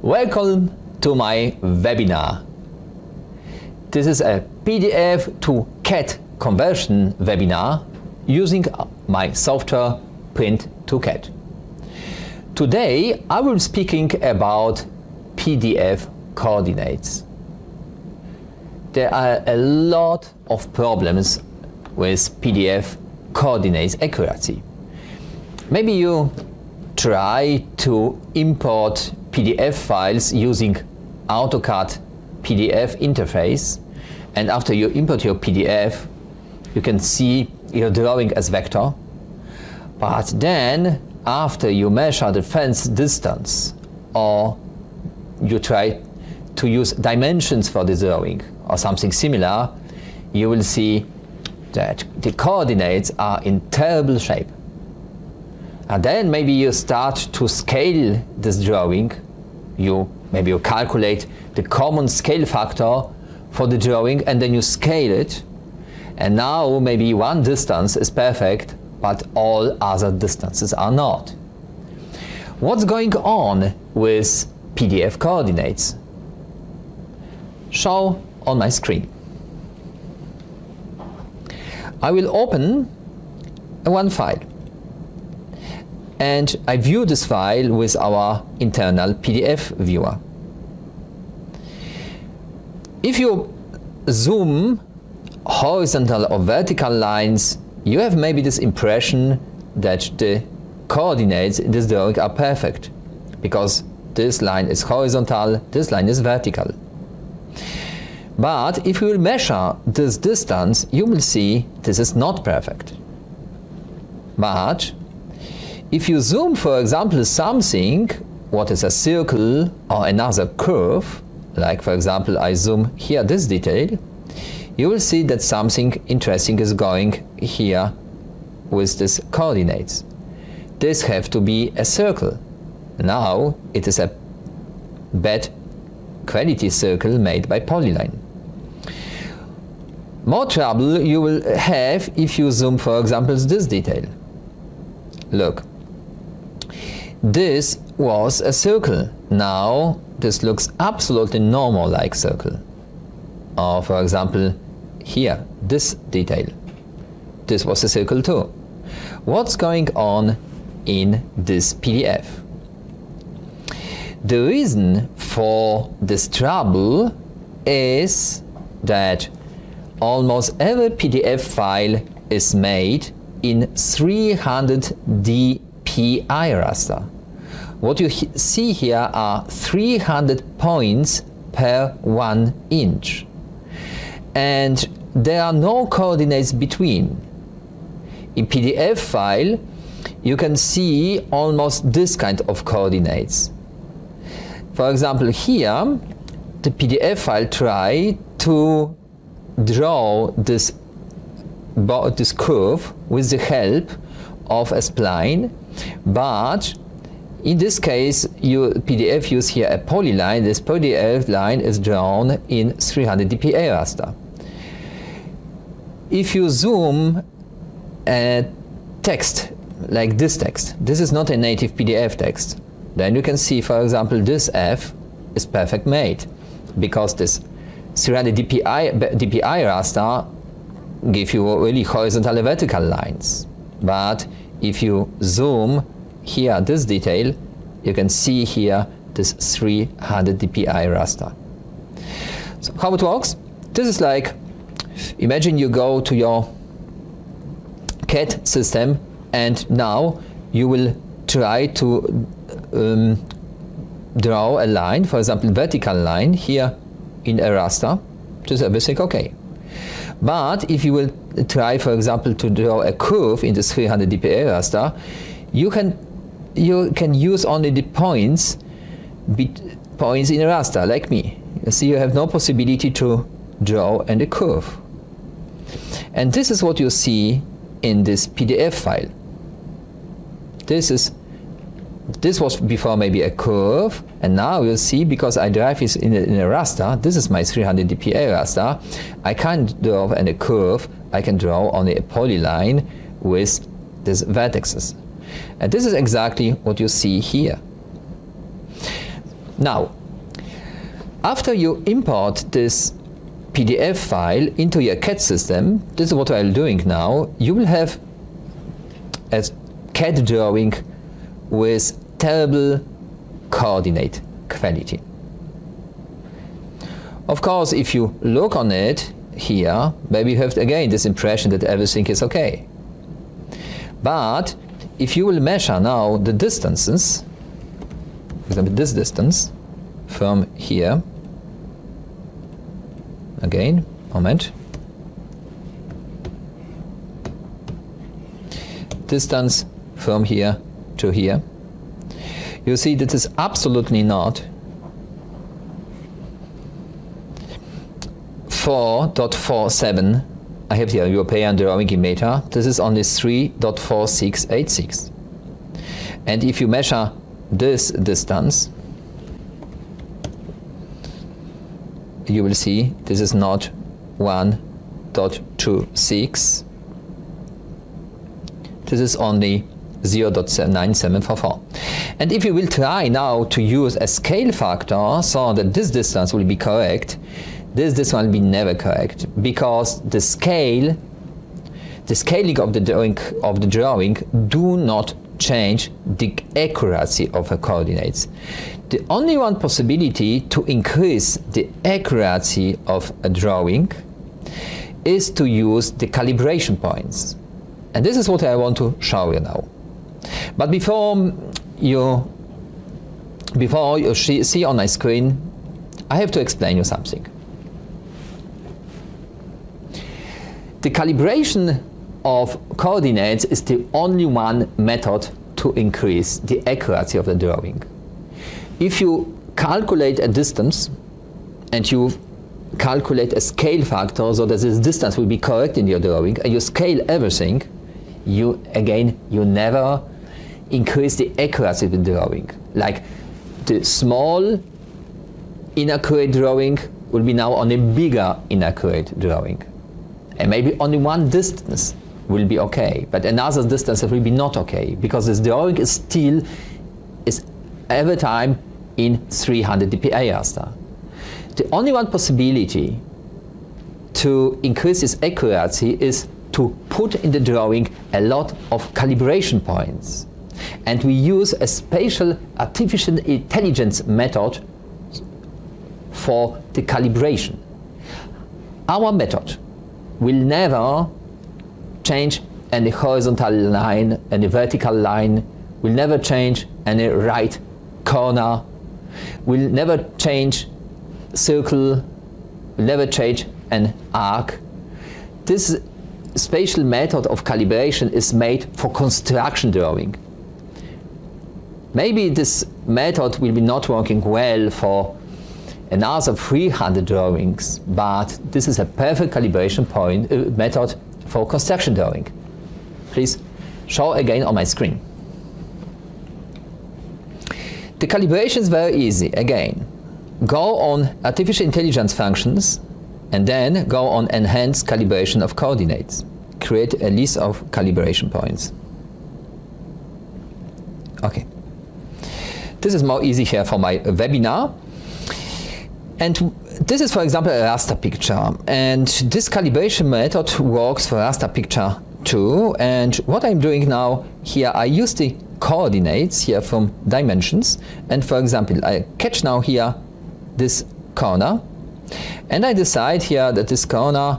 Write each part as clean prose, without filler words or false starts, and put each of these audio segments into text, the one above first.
Welcome to my webinar. This is a PDF to CAD conversion webinar using my software Print to CAD. Today I will be speaking about PDF coordinates. There are a lot of problems with PDF coordinates accuracy. Maybe you try to import PDF files using AutoCAD PDF interface, and after you import your PDF you can see your drawing as vector, but then after you measure the fence distance or you try to use dimensions for the drawing or something similar, you will see that the coordinates are in terrible shape. And then maybe you start to scale this drawing. Maybe you calculate the common scale factor for the drawing and then you scale it. And now maybe one distance is perfect, but all other distances are not. What's going on with PDF coordinates? Show on my screen. I will open one file. And I view this file with our internal PDF viewer. If you zoom horizontal or vertical lines, you have maybe this impression that the coordinates in this drawing are perfect, because this line is horizontal, this line is vertical. But if you will measure this distance, you will see this is not perfect. But if you zoom, for example, something, what is a circle or another curve, like for example I zoom here this detail, you will see that something interesting is going here with these coordinates. This have to be a circle. Now it is a bad quality circle made by polyline. More trouble you will have if you zoom, for example, this detail. Look. This was a circle. Now this looks absolutely normal like circle. Or for example here, this detail. This was a circle too. What's going on in this PDF? The reason for this trouble is that almost every PDF file is made in 300 dpi raster. What you see here are 300 points per 1 inch. And there are no coordinates between. In PDF file, you can see almost this kind of coordinates. For example, here, the PDF file try to draw this curve with the help of a spline, but in this case, PDF use here a polyline. This PDF line is drawn in 300 dpi raster. If you zoom a text like this text, this is not a native PDF text, then you can see, for example, this F is perfect made, because this 300 dpi raster give you really horizontal and vertical lines. But if you zoom here this detail, you can see here this 300 dpi raster. So how it works? This is like, imagine you go to your CAD system and now you will try to draw a line, for example vertical line here in a raster. This is everything okay. But if you will try, for example, to draw a curve in this 300 dpi raster, you can use only the points in a raster, like me. You see, you have no possibility to draw a curve. And this is what you see in this PDF file. This was before maybe a curve, and now you'll see, because I drive this in a raster, this is my 300 dpi raster, I can't draw a curve, I can draw only a polyline with these vertices. And this is exactly what you see here. Now, after you import this PDF file into your CAD system, this is what I'm doing now, you will have a CAD drawing with terrible coordinate quality. Of course, if you look on it here, maybe you have again this impression that everything is okay. But if you will measure now the distances, for example this distance from here, again, moment, distance from here to here, you see that is absolutely not 4.47. I have here European drawing in meter. This is only 3.4686. And if you measure this distance, you will see this is not 1.26. This is only 0.9744. And if you will try now to use a scale factor so that this distance will be correct, this one will be never correct, because the scaling of the drawing do not change the accuracy of the coordinates. The only one possibility to increase the accuracy of a drawing is to use the calibration points. And this is what I want to show you now. But before you see on my screen, I have to explain you something. The calibration of coordinates is the only one method to increase the accuracy of the drawing. If you calculate a distance and you calculate a scale factor so that this distance will be correct in your drawing, and you scale everything, you never increase the accuracy of the drawing. Like the small inaccurate drawing will be now on a bigger inaccurate drawing. And maybe only one distance will be okay, but another distance will be not okay, because this drawing is every time in 300 dpi raster. The only one possibility to increase its accuracy is to put in the drawing a lot of calibration points. And we use a special artificial intelligence method for the calibration. Our method will never change any horizontal line, any vertical line, will never change any right corner, will never change circle, will never change an arc. This special method of calibration is made for construction drawing. Maybe this method will be not working well for another 300 drawings, but this is a perfect calibration method for construction drawing. Please show again on my screen. The calibration is very easy. Again, go on artificial intelligence functions and then go on enhanced calibration of coordinates. Create a list of calibration points. Okay. This is more easy here for my webinar. And this is, for example, a raster picture. And this calibration method works for raster picture too. And what I'm doing now here, I use the coordinates here from dimensions. And for example, I catch now here this corner. And I decide here that this corner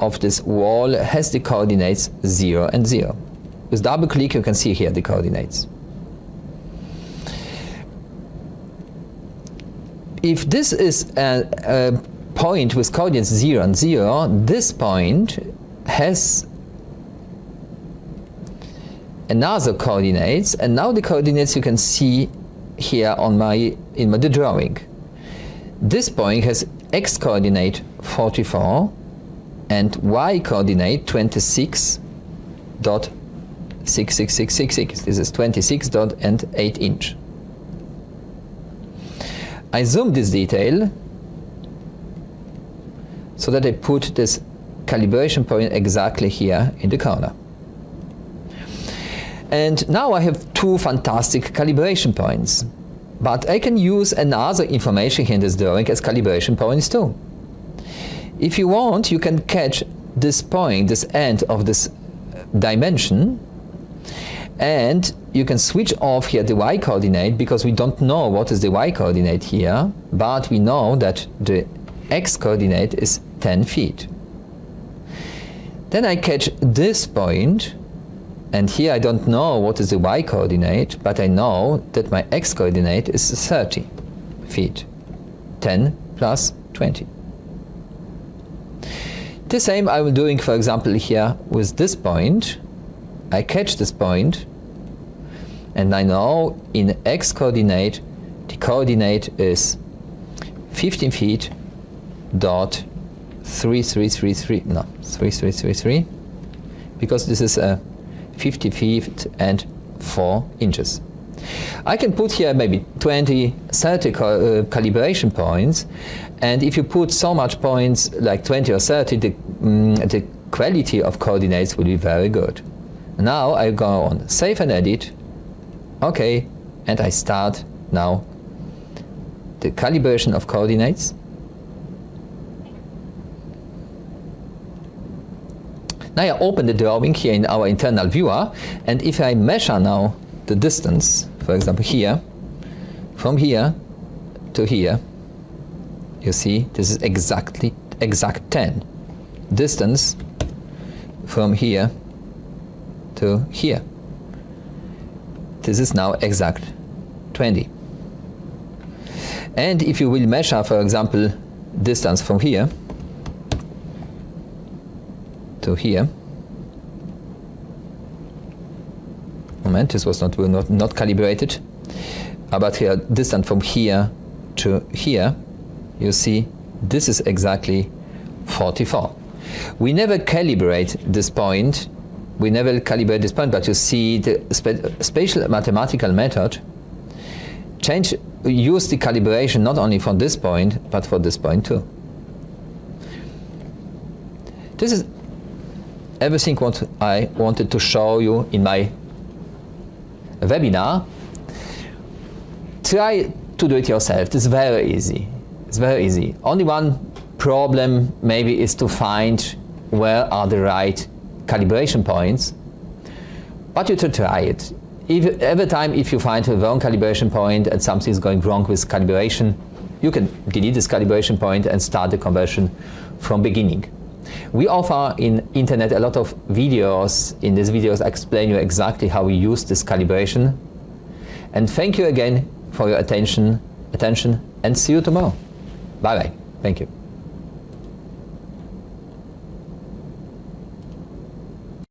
of this wall has the coordinates 0 and 0. With double click, you can see here the coordinates. If this is a point with coordinates 0 and 0, this point has another coordinates, and now the coordinates you can see here on in the drawing. This point has x coordinate 44 and y coordinate 26.66666. This is 26.8 inch. I zoom this detail so that I put this calibration point exactly here in the corner. And now I have two fantastic calibration points. But I can use another information here in this drawing as calibration points too. If you want, you can catch this point, this end of this dimension, and you can switch off here the y-coordinate, because we don't know what is the y-coordinate here, but we know that the x-coordinate is 10 feet. Then I catch this point, and here I don't know what is the y-coordinate, but I know that my x-coordinate is 30 feet. 10 plus 20. The same I will doing, for example, here with this point. I catch this point, and I know in x-coordinate the coordinate is 15 feet dot 3333, because this is a 50 feet and 4 inches. I can put here maybe 20, 30 calibration points, and if you put so much points like 20 or 30, the quality of coordinates will be very good. Now I go on Save and Edit, OK, and I start now the calibration of coordinates. Now I open the drawing here in our internal viewer, and if I measure now the distance, for example here, from here to here, you see this is exact 10. Distance from here to here, this is now exact 20. And if you will measure, for example, distance from here to here, moment, this was not calibrated, but here distance from here to here, you see this is exactly 44. We never calibrate this point, but you see the spatial mathematical method use the calibration not only for this point, but for this point too. This is everything what I wanted to show you in my webinar. Try to do it yourself. It's very easy. It's very easy. Only one problem maybe is to find where are the right calibration points, but you should try it. Every time if you find a wrong calibration point and something is going wrong with calibration, you can delete this calibration point and start the conversion from beginning. We offer in internet a lot of videos. In these videos I explain you exactly how we use this calibration. And thank you again for your attention, and see you tomorrow. Bye bye. Thank you.